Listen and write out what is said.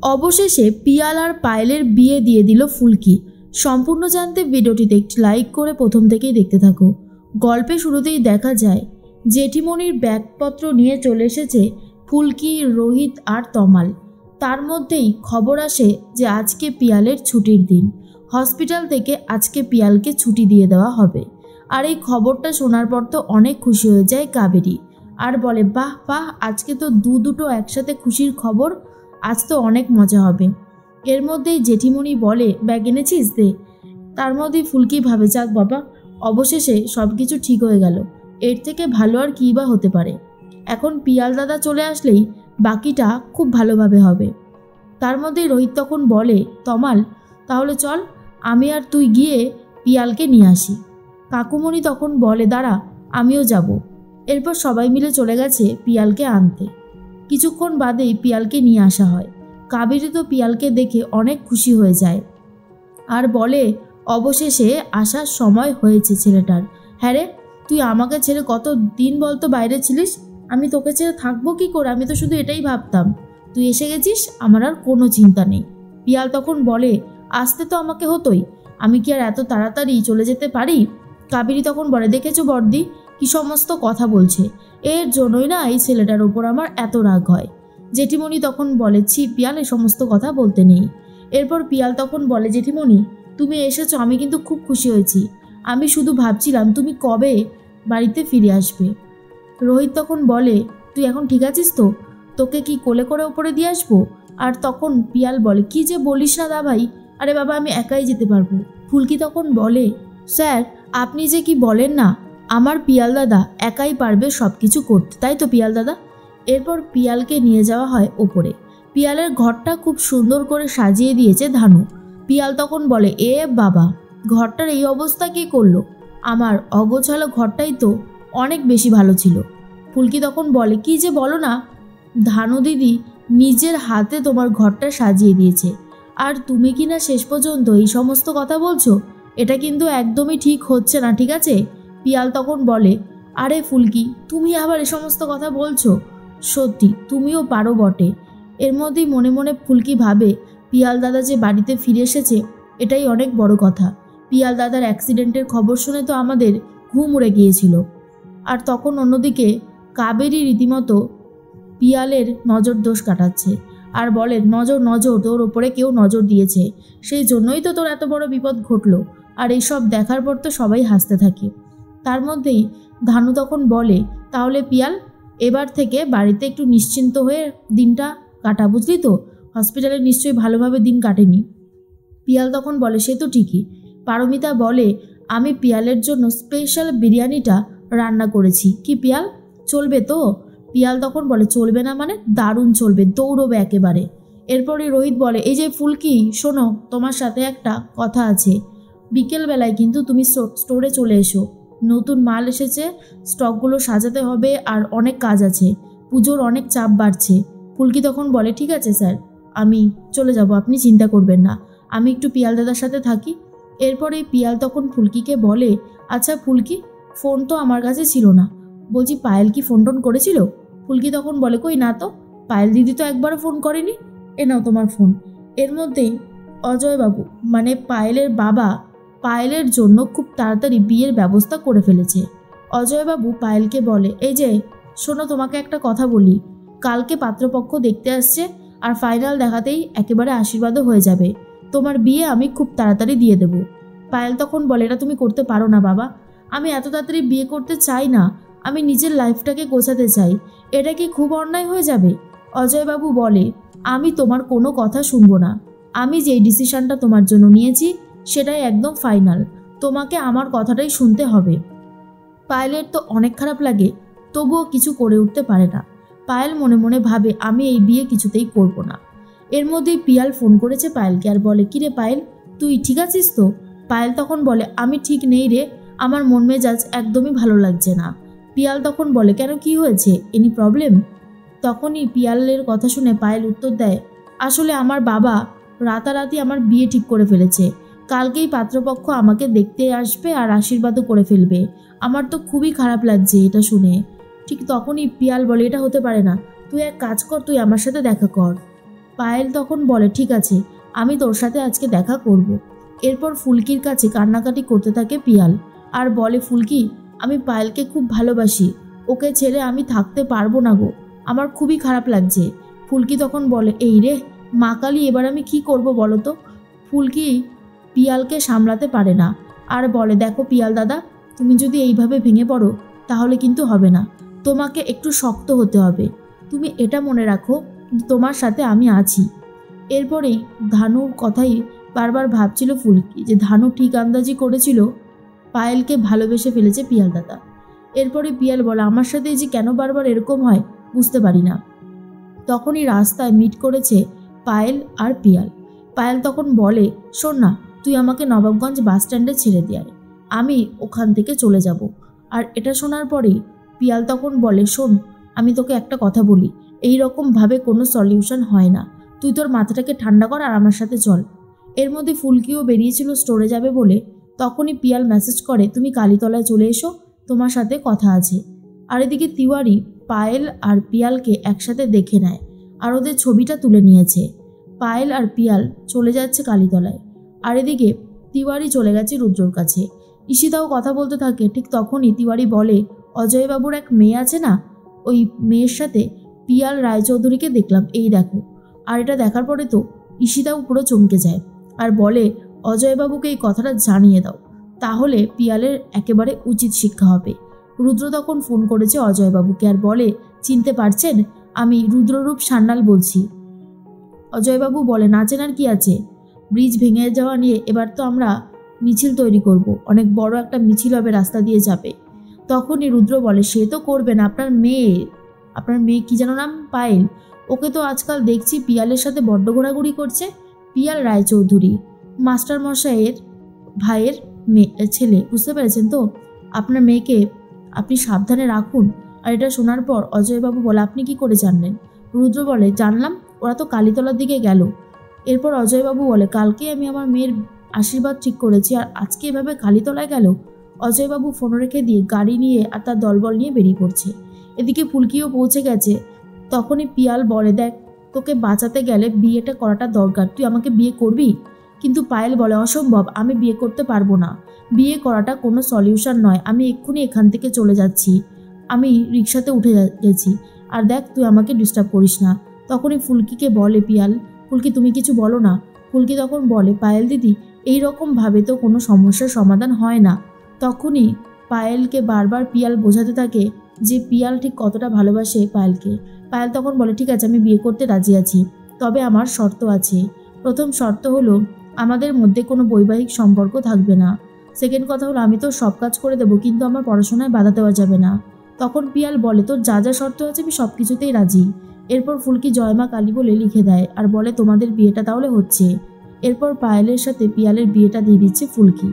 অবশেষে পিয়াল আর পায়েলের বিয়ে দিয়ে দিল ফুলকি। সম্পূর্ণ জানতে ভিডিওটিতে একটি লাইক করে প্রথম থেকেই দেখতে থাকো। গল্পে শুরুতেই দেখা যায় জেঠিমণির ব্যাগপত্র নিয়ে চলে এসেছে ফুলকি, রোহিত আর তমাল। তার মধ্যেই খবর আসে যে আজকে পিয়ালের ছুটির দিন। হসপিটাল থেকে আজকে পিয়ালকে ছুটি দিয়ে দেওয়া হবে। আর এই খবরটা শোনার পর তো অনেক খুশি হয়ে যায় কাবেরী, আর বলে বাহ বাহ, আজকে তো দুটো একসাথে খুশির খবর, আজ তো অনেক মজা হবে। এর মধ্যেই জেঠিমণি বলে ব্যাগ এনেছিস দে। তার মধ্যেই ফুলকি ভাবে যাক বাবা, অবশেষে সব কিছু ঠিক হয়ে গেল, এর থেকে ভালো আর কী বা হতে পারে। এখন পিয়াল দাদা চলে আসলেই বাকিটা খুব ভালোভাবে হবে। তার মধ্যেই রোহিত তখন বলে তমাল, তাহলে চল আমি আর তুই গিয়ে পিয়ালকে নিয়ে আসি। কাকুমণি তখন বলে দাঁড়া, আমিও যাব। এরপর সবাই মিলে চলে গেছে পিয়ালকে আনতে। কিছুক্ষণ বাদেই পিয়ালকে নিয়ে আসা হয়। কাবেরী তো পিয়ালকে দেখে অনেক খুশি হয়ে যায় আর বলে অবশেষে আসার সময় হয়েছে ছেলেটার। হ্যাঁ রে, তুই আমাকে ছেড়ে কত দিন বলতো বাইরে ছিলিস, আমি তোকে ছেড়ে থাকবো কি করে, আমি তো শুধু এটাই ভাবতাম। তুই এসে গেছিস, আমার আর কোনো চিন্তা নেই। পিয়াল তখন বলে আসতে তো আমাকে হতোই, আমি কি আর এত তাড়াতাড়ি চলে যেতে পারি। কাবেরী তখন বলে দেখেছো বর্দি, কি সমস্ত কথা বলছে, এর জন্যই না এই ছেলেটার উপর আমার এত রাগ হয়। জেঠিমণি তখন বলে ছি পিয়াল, এই সমস্ত কথা বলতে নেই। এরপর পিয়াল তখন বলে জেঠিমণি তুমি এসেছো, আমি কিন্তু খুব খুশি হয়েছি, আমি শুধু ভাবছিলাম তুমি কবে বাড়িতে ফিরে আসবে। রোহিত তখন বলে তুই এখন ঠিক আছিস তো, তোকে কি কোলে করে ওপরে দিয়ে আসবো। আর তখন পিয়াল বলে কি যে বলিস না দা ভাই, আরে বাবা আমি একাই যেতে পারবো। ফুলকি তখন বলে স্যার আপনি যে কি বলেন না, আমার পিয়াল দাদা একাই পারবে সব কিছু করতে, তাই তো পিয়াল দাদা। এরপর পিয়ালকে নিয়ে যাওয়া হয় ওপরে। পিয়ালের ঘরটা খুব সুন্দর করে সাজিয়ে দিয়েছে ধানু। পিয়াল তখন বলে এ বাবা, ঘরটার এই অবস্থা কে করলো, আমার অগোছালো ঘরটাই তো অনেক বেশি ভালো ছিল। ফুলকি তখন বলে কি যে বলো না, ধানু দিদি নিজের হাতে তোমার ঘরটা সাজিয়ে দিয়েছে, আর তুমি কি না শেষ পর্যন্ত এই সমস্ত কথা বলছো, এটা কিন্তু একদমই ঠিক হচ্ছে না, ঠিক আছে। পিয়াল তখন বলে আরে ফুলকি, তুমি আবার এ সমস্ত কথা বলছো, সত্যি তুমিও পারো বটে। এর মধ্যেই মনে মনে ফুলকি ভাবে পিয়াল দাদা যে বাড়িতে ফিরে এসেছে এটাই অনেক বড় কথা। পিয়াল দাদার অ্যাক্সিডেন্টের খবর শুনে তো আমাদের ঘুম উড়ে গিয়েছিল। আর তখন অন্যদিকে কাবেরী রীতিমতো পিয়ালের নজর দোষ কাটাচ্ছে আর বলে নজর নজর, তোর ওপরে কেউ নজর দিয়েছে, সেই জন্যই তো তোর এত বড় বিপদ ঘটলো। আর এইসব দেখার পর তো সবাই হাসতে থাকে। তার মধ্যেই ধানু তখন বলে তাহলে পিয়াল এবার থেকে বাড়িতে একটু নিশ্চিন্ত হয়ে দিনটা কাটা, বুঝলি তো, হসপিটালে নিশ্চয়ই ভালোভাবে দিন কাটেনি। পিয়াল তখন বলে সে তো ঠিকই। পারমিতা বলে আমি পিয়ালের জন্য স্পেশাল বিরিয়ানিটা রান্না করেছি, কি পিয়াল চলবে তো। পিয়াল তখন বলে চলবে না মানে, দারুণ চলবে, দৌড়বে একেবারে। এরপরে রোহিত বলে এই যে ফুলকি শোনো, তোমার সাথে একটা কথা আছে, বিকেলবেলায় কিন্তু তুমি স্টোরে চলে এসো, নতুন মাল এসেছে, স্টকগুলো সাজাতে হবে আর অনেক কাজ আছে, পুজোর অনেক চাপ বাড়ছে। ফুলকি তখন বলে ঠিক আছে স্যার, আমি চলে যাব, আপনি চিন্তা করবেন না, আমি একটু পিয়াল দাদার সাথে থাকি। এরপরে পিয়াল তখন ফুলকিকে বলে আচ্ছা ফুলকি, ফোন তো আমার কাছে ছিল না, বলছি পায়েল কি ফোন টোন করেছিল। ফুলকি তখন বলে কই না তো, পায়েল দিদি তো একবারও ফোন করেনি, এ নাও তোমার ফোন। এর মধ্যেই অজয়বাবু মানে পায়েলের বাবা পায়েলের জন্য খুব তাড়াতাড়ি বিয়ের ব্যবস্থা করে ফেলেছে। অজয়বাবু পায়েলকে বলে এই যে শোনো, তোমাকে একটা কথা বলি, কালকে পাত্রপক্ষ দেখতে আসছে আর ফাইনাল দেখাতেই একেবারে আশীর্বাদও হয়ে যাবে, তোমার বিয়ে আমি খুব তাড়াতাড়ি দিয়ে দেব। পায়েল তখন বলে এটা তুমি করতে পারো না বাবা, আমি এত তাড়াতাড়ি বিয়ে করতে চাই না, আমি নিজের লাইফটাকে গোছাতে চাই, এটা কি খুব অন্যায় হয়ে যাবে। অজয়বাবু বলে আমি তোমার কোনো কথা শুনবো না, আমি যেই ডিসিশনটা তোমার জন্য নিয়েছি সেটাই একদম ফাইনাল, তোমাকে আমার কথাটাই শুনতে হবে। পায়েলের তো অনেক খারাপ লাগে, তবুও কিছু করে উঠতে পারে না। পায়েল মনে মনে ভাবে আমি এই বিয়ে কিছুতেই করব না। এর মধ্যেই পিয়াল ফোন করেছে পায়েলকে আর বলে কিরে পায়েল, তুই ঠিক আছিস তো। পায়েল তখন বলে আমি ঠিক নেই রে, আমার মন মেজাজ একদমই ভালো লাগছে না। পিয়াল তখন বলে কেন, কি হয়েছে, এনি প্রবলেম। তখনই পিয়ালের কথা শুনে পায়েল উত্তর দেয় আসলে আমার বাবা রাতারাতি আমার বিয়ে ঠিক করে ফেলেছে, কালকেই পাত্রপক্ষ আমাকে দেখতে আসবে আর আশীর্বাদও করে ফেলবে, আমার তো খুবই খারাপ লাগছে এটা শুনে। ঠিক তখনই পিয়াল বলে এটা হতে পারে না, তুই এক কাজ কর, তুই আমার সাথে দেখা কর। পায়েল তখন বলে ঠিক আছে, আমি তোর সাথে আজকে দেখা করব। এরপর ফুলকির কাছে কান্নাকাটি করতে থাকে পিয়াল আর বলে ফুলকি, আমি পায়েলকে খুব ভালোবাসি, ওকে ছেড়ে আমি থাকতে পারবো না গো, আমার খুবই খারাপ লাগছে। ফুলকি তখন বলে এই রে মা কালী, এবার আমি কি করব বলো তো। ফুলকি পিয়ালকে সামলাতে পারে না আর বলে দেখো পিয়াল দাদা, তুমি যদি এইভাবে ভেঙে পড়ো তাহলে কিন্তু হবে না, তোমাকে একটু শক্ত হতে হবে। তুমি এটা মনে রাখো তোমার সাথে আমি আছি। এরপরেই ধানুর কথাই বারবার ভাবছিল ফুলকি যে ধানু ঠিক আন্দাজি করেছিল পায়েলকে ভালোবেসে ফেলেছে পিয়াল দাদা। এরপরে পিয়াল বলে আমার সাথে যে কেন বারবার এরকম হয় বুঝতে পারি না। তখনই রাস্তায় মিট করেছে পায়েল আর পিয়াল। পায়েল তখন বলে শোন না, তুই আমাকে নবাবগঞ্জ বাস স্ট্যান্ডে ছেড়ে দিয়ে আয়, আমি ওখান থেকে চলে যাব। আর এটা শোনার পরেই পিয়াল তখন বলে শোন, আমি তোকে একটা কথা বলি, এই রকমভাবে কোনো সলিউশন হয় না, তুই তোর মাথাটাকে ঠান্ডা কর আর আমার সাথে চল। এর মধ্যে ফুলকিও বেরিয়েছিল স্টোরে যাবে বলে, তখনই পিয়াল মেসেজ করে তুমি কালীতলায় চলে এসো, তোমার সাথে কথা আছে। আর এদিকে তিওয়ারি পায়েল আর পিয়ালকে একসাথে দেখে নেয় আর ওদের ছবিটা তুলে নিয়েছে। পায়েল আর পিয়াল চলে যাচ্ছে কালীতলায় আর এদিকে তিওয়ারি চলে গেছে রুদ্রর কাছে। ঈশিতাও কথা বলতে থাকে, ঠিক তখনই তিওয়ারি বলে অজয়বাবুর এক মেয়ে আছে না, ওই মেয়ের সাথে পিয়াল রায়চৌধুরীকে দেখলাম, এই দেখো। আর এটা দেখার পরে তো ঈশিতাও পুরো চমকে যায় আর বলে অজয়বাবুকে এই কথাটা জানিয়ে দাও, তাহলে পিয়ালের একেবারে উচিত শিক্ষা হবে। রুদ্র তখন ফোন করেছে অজয়বাবুকে আর বলে চিনতে পারছেন, আমি রুদ্ররূপ সান্যাল বলছি। অজয়বাবু বলে না চেনার কি আছে, ব্রিজ ভেঙে যাওয়া নিয়ে এবার তো আমরা মিছিল তৈরি করব, অনেক বড় একটা মিছিল হবে, রাস্তা দিয়ে যাবে। তখনই রুদ্র বলে সে তো করবেন, আপনার মেয়ে কি যেন নাম, পায়েল, ওকে তো আজকাল দেখছি পিয়ালের সাথে বড্ড ঘোরাঘুরি করছে। পিয়াল রায়চৌধুরী মাস্টার মশাইয়ের ভাইয়ের ছেলে, বুঝতে পেরেছেন তো, আপনার মেয়েকে আপনি সাবধানে রাখুন। আর এটা শোনার পর অজয়বাবু বলে আপনি কি করে জানলেন? রুদ্র বলে জানলাম, ওরা তো কালীতলার দিকে গেল। এরপর অজয়বাবু বলে কালকে আমি আমার মেয়ের আশীর্বাদ ঠিক করেছি আর আজকে এভাবে কালীতলায় গেল। অজয়বাবু ফোন রেখে দিয়ে গাড়ি নিয়ে আর তার দলবল নিয়ে বেরিয়ে পড়ছে। এদিকে ফুলকিও পৌঁছে গেছে। তখনই পিয়াল বলে দেখ, তোকে বাঁচাতে গেলে বিয়েটা করাটা দরকার, তুই আমাকে বিয়ে করবি? কিন্তু পায়েল বলে অসম্ভব, আমি বিয়ে করতে পারবো না, বিয়ে করাটা কোনো সলিউশন নয়, আমি এক্ষুনি এখান থেকে চলে যাচ্ছি, আমি রিক্সাতে উঠে গেছি, আর দেখ তুই আমাকে ডিস্টার্ব করিস না। তখনই ফুলকিকে বলে পিয়াল, ফুলকি তুমি কিছু বলো না। ফুলকি তখন বলে পায়েল দিদি, এই রকমভাবে তো কোনো সমস্যার সমাধান হয় না। তখনই পায়েলকে বারবার পিয়াল বোঝাতে থাকে যে পিয়াল ঠিক কতটা ভালোবাসে পায়েলকে। পায়েল তখন বলে ঠিক আছে, আমি বিয়ে করতে রাজি আছি, তবে আমার শর্ত আছে। প্রথম শর্ত হলো আমাদের মধ্যে কোনো বৈবাহিক সম্পর্ক থাকবে না। সেকেন্ড কথা হলো আমি তো সব কাজ করে দেবো, কিন্তু আমার পড়াশোনায় বাধা দেওয়া যাবে না। তখন পিয়াল বলে তোর যা যা শর্ত আছে আমি সব কিছুতেই রাজি। এরপর ফুলকি জয়মা কালী বলে লিখে দেয় আর বলে তোমাদের বিয়েটা তাহলে হচ্ছে। এরপর পায়েলের সাথে পিয়ালের বিয়েটা দিয়ে দিচ্ছে ফুলকি।